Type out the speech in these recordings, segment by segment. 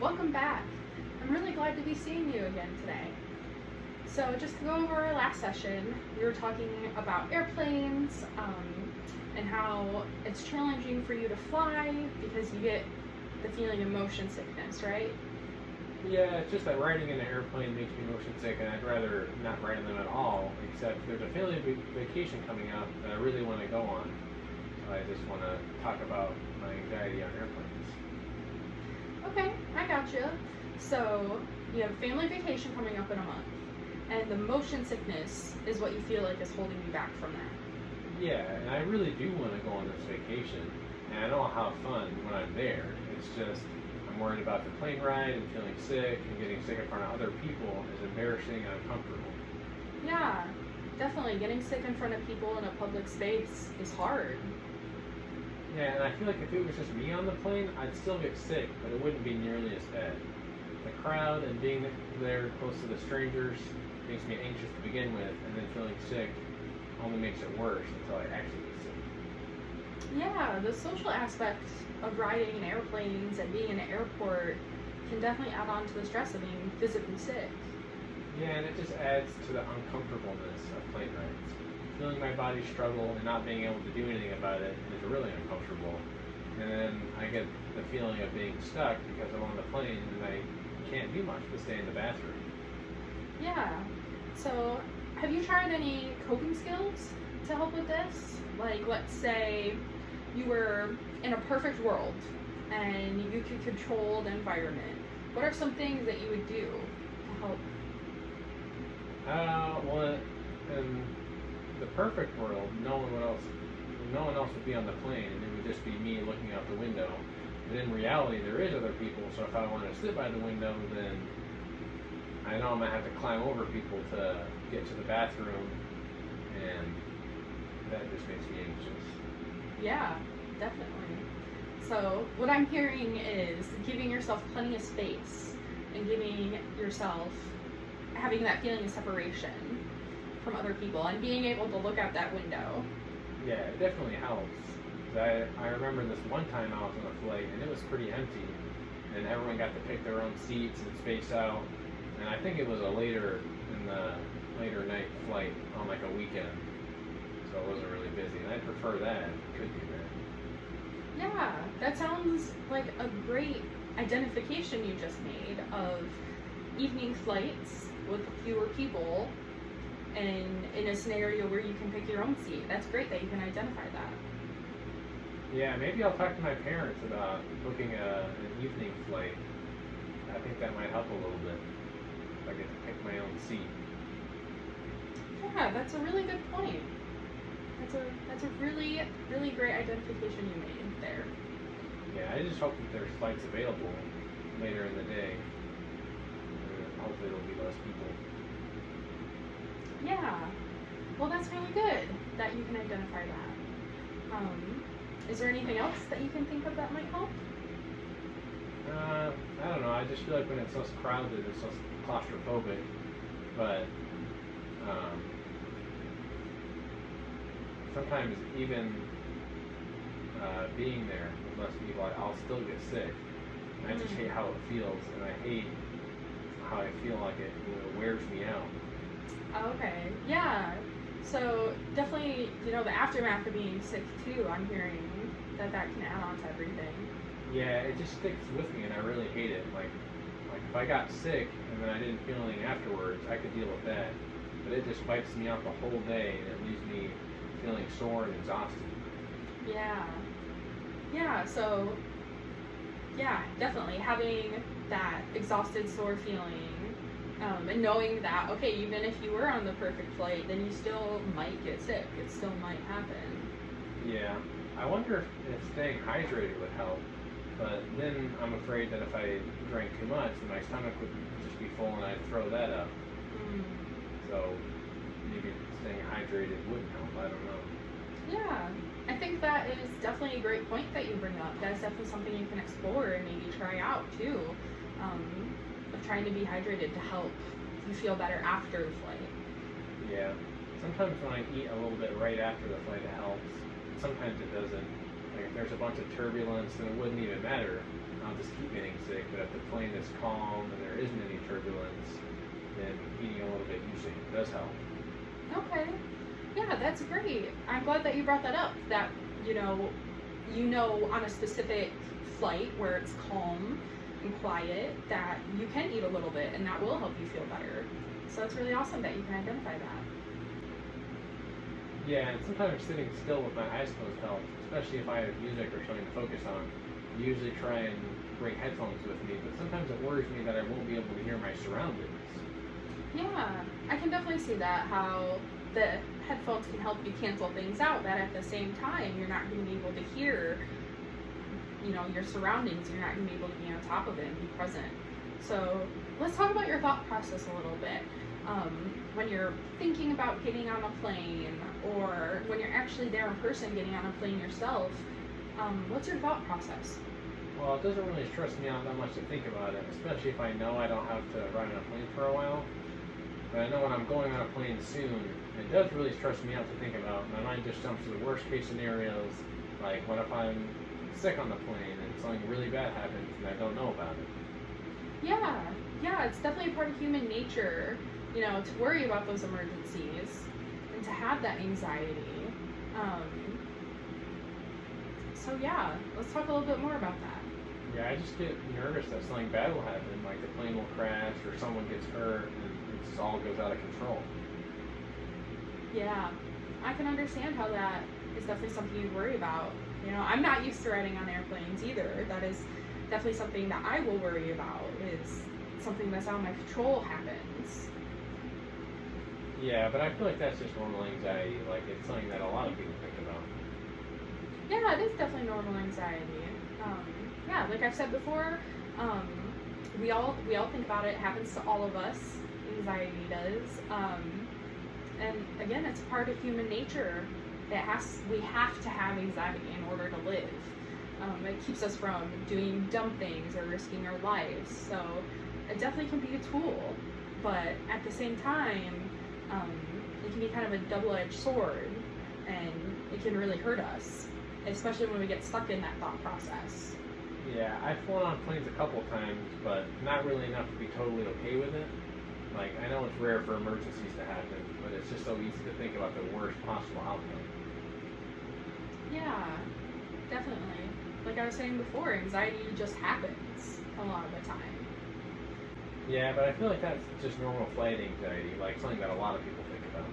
Welcome back. I'm really glad to be seeing you again today. So just to go over our last session, we were talking about airplanes and how it's challenging for you to fly because you get the feeling of motion sickness, right? Yeah, it's just that riding in an airplane makes me motion sick, and I'd rather not ride in them at all, except there's a family vacation coming up that I really want to go on. So I just want to talk about my anxiety on airplanes. Okay, I gotcha. So you have family vacation coming up in a month, and the motion sickness is what you feel like is holding you back from that. Yeah, and I really do want to go on this vacation, and I know I'll have fun when I'm there. It's just I'm worried about the plane ride and feeling sick, and getting sick in front of other people is embarrassing and uncomfortable. Yeah, definitely. Getting sick in front of people in a public space is hard. Yeah, and I feel like if it was just me on the plane, I'd still get sick, but it wouldn't be nearly as bad. The crowd and being there close to the strangers makes me anxious to begin with, and then feeling sick only makes it worse until I actually get sick. Yeah, the social aspect of riding in airplanes and being in an airport can definitely add on to the stress of being physically sick. Yeah, and it just adds to the uncomfortableness of plane rides. Feeling my body struggle and not being able to do anything about it is really uncomfortable. And then I get the feeling of being stuck because I'm on the plane and I can't do much but stay in the bathroom. Yeah, so have you tried any coping skills to help with this? Like, let's say you were in a perfect world and you could control the environment. What are some things that you would do to help? Well, in the perfect world, no one else would be on the plane, and it would just be me looking out the window. But in reality, there is other people. So if I want to sit by the window, then I know I'm gonna have to climb over people to get to the bathroom, and that just makes me anxious. Yeah, definitely. So what I'm hearing is giving yourself plenty of space and giving yourself having that feeling of separation from other people and being able to look out that window. Yeah, it definitely helps. 'Cause I remember this one time I was on a flight and it was pretty empty, and everyone got to pick their own seats and space out. And I think it was a later night flight on like a weekend, so it wasn't really busy. And I'd prefer that if it could be there. Yeah, that sounds like a great identification you just made of evening flights with fewer people and in a scenario where you can pick your own seat. That's great that you can identify that. Yeah, maybe I'll talk to my parents about booking an evening flight. I think that might help a little bit if I get to pick my own seat. Yeah, that's a really good point. That's a really, really great identification you made there. Yeah, I just hope that there's flights available later in the day. Hopefully there'll be less people. Yeah. Well, that's really good that you can identify that. Is there anything else that you can think of that might help? I don't know. I just feel like when it's so crowded, it's so claustrophobic. But sometimes even being there with less people, I'll still get sick. And I just hate how it feels, and I hate how I feel like it wears me out. Okay. Yeah. So definitely, the aftermath of being sick too. I'm hearing that can add on to everything. Yeah, it just sticks with me, and I really hate it. Like if I got sick and then I didn't feel anything afterwards, I could deal with that. But it just wipes me out the whole day, and it leaves me feeling sore and exhausted. Yeah. Yeah. So yeah, definitely having that exhausted, sore feeling. And knowing that, okay, even if you were on the perfect flight, then you still might get sick. It still might happen. Yeah. I wonder if staying hydrated would help. But then I'm afraid that if I drank too much, then my stomach would just be full and I'd throw that up. So maybe staying hydrated wouldn't help. I don't know. Yeah. I think that is definitely a great point that you bring up. That's definitely something you can explore and maybe try out too. Of trying to be hydrated to help you feel better after the flight. Yeah. Sometimes when I eat a little bit right after the flight, it helps. Sometimes it doesn't. Like if there's a bunch of turbulence, then it wouldn't even matter. I'll just keep getting sick. But if the plane is calm and there isn't any turbulence, then eating a little bit usually does help. Okay. Yeah, that's great. I'm glad that you brought that up. That, on a specific flight where it's calm and quiet, that you can eat a little bit and that will help you feel better. So it's really awesome that you can identify that. Yeah, and sometimes sitting still with my eyes closed helps, especially if I have music or something to focus on. I usually try and bring headphones with me, but sometimes it worries me that I won't be able to hear my surroundings. Yeah, I can definitely see that, how the headphones can help you cancel things out, that at the same time you're not going to be able to hear, your surroundings. You're not going to be able to be on top of it and be present. So let's talk about your thought process a little bit. When you're thinking about getting on a plane, or when you're actually there in person getting on a plane yourself, what's your thought process? Well, it doesn't really stress me out that much to think about it, especially if I know I don't have to ride on a plane for a while. But I know when I'm going on a plane soon, it does really stress me out to think about. My mind just jumps to the worst case scenarios, like what if I'm sick on the plane and something really bad happens and I don't know about it. Yeah, it's definitely a part of human nature, to worry about those emergencies and to have that anxiety. So yeah, let's talk a little bit more about that. Yeah, I just get nervous that something bad will happen, like the plane will crash or someone gets hurt and it just all goes out of control. Yeah, I can understand how that is definitely something you'd worry about. I'm not used to riding on airplanes either. That is definitely something that I will worry about, is something that's out of my control happens. Yeah, but I feel like that's just normal anxiety. Like, it's something that a lot of people think about. Yeah, it is definitely normal anxiety. Yeah, like I've said before, we all think about it. It happens to all of us. Anxiety does. And again, it's part of human nature. We have to have anxiety in order to live. It keeps us from doing dumb things or risking our lives. So it definitely can be a tool, but at the same time, it can be kind of a double-edged sword, and it can really hurt us, especially when we get stuck in that thought process. Yeah, I've flown on planes a couple times, but not really enough to be totally okay with it. Like, I know it's rare for emergencies to happen, but it's just so easy to think about the worst possible outcome. Yeah, definitely. Like I was saying before, anxiety just happens a lot of the time. Yeah, but I feel like that's just normal flight anxiety, like something that a lot of people think about.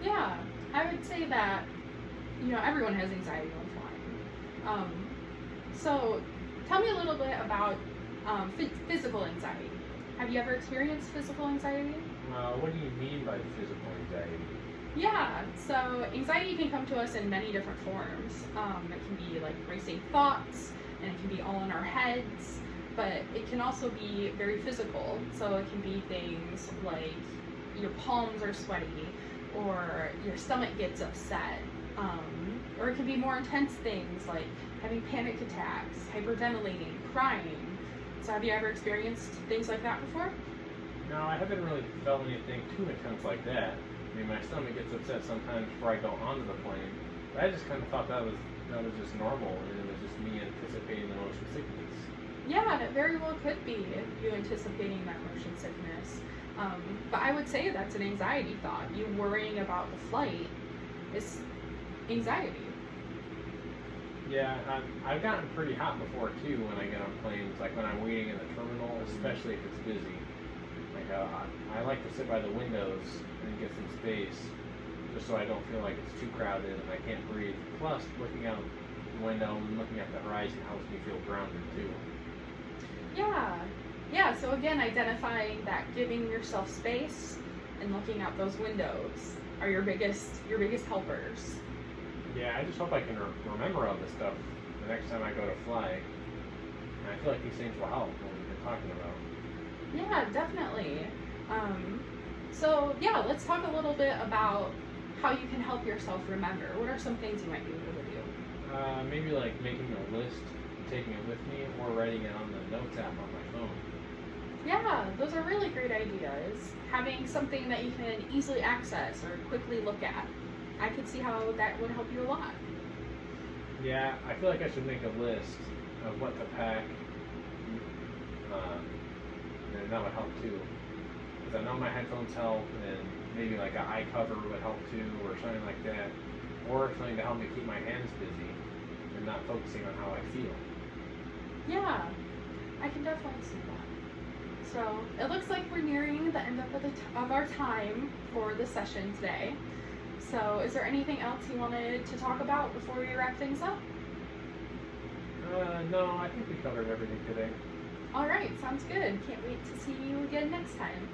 Yeah, I would say that, everyone has anxiety when flying. So tell me a little bit about physical anxiety. Have you ever experienced physical anxiety? What do you mean by physical anxiety? Yeah, so anxiety can come to us in many different forms. It can be like racing thoughts, and it can be all in our heads, but it can also be very physical. So it can be things like your palms are sweaty, or your stomach gets upset, or it can be more intense things like having panic attacks, hyperventilating, crying. So have you ever experienced things like that before? No, I haven't really felt anything too intense like that. I mean, my stomach gets upset sometimes before I go onto the plane, but I just kind of thought that was just normal, and it was just me anticipating the motion sickness. Yeah, it very well could be you anticipating that motion sickness. But I would say that's an anxiety thought. You worrying about the flight is anxiety. Yeah, I've gotten pretty hot before too when I get on planes, like when I'm waiting in the terminal, especially if it's busy. Like I like to sit by the windows and get some space, just so I don't feel like it's too crowded and I can't breathe. Plus, looking out the window and looking at the horizon helps me feel grounded too. Yeah. So again, identifying that, giving yourself space and looking out those windows are your biggest helpers. Yeah, I just hope I can remember all this stuff the next time I go to fly. And I feel like these things will help what we've been talking about. Yeah, definitely. So yeah, let's talk a little bit about how you can help yourself remember. What are some things you might be able to do? Maybe like making a list, taking it with me, or writing it on the notes app on my phone. Yeah, those are really great ideas. Having something that you can easily access or quickly look at. I could see how that would help you a lot. Yeah, I feel like I should make a list of what to pack and that would help too. Because I know my headphones help, and maybe like an eye cover would help too, or something like that, or something to help me keep my hands busy and not focusing on how I feel. Yeah, I can definitely see that. So it looks like we're nearing the end of our time for the session today. So is there anything else you wanted to talk about before we wrap things up? No, I think we covered everything today. All right, sounds good. Can't wait to see you again next time.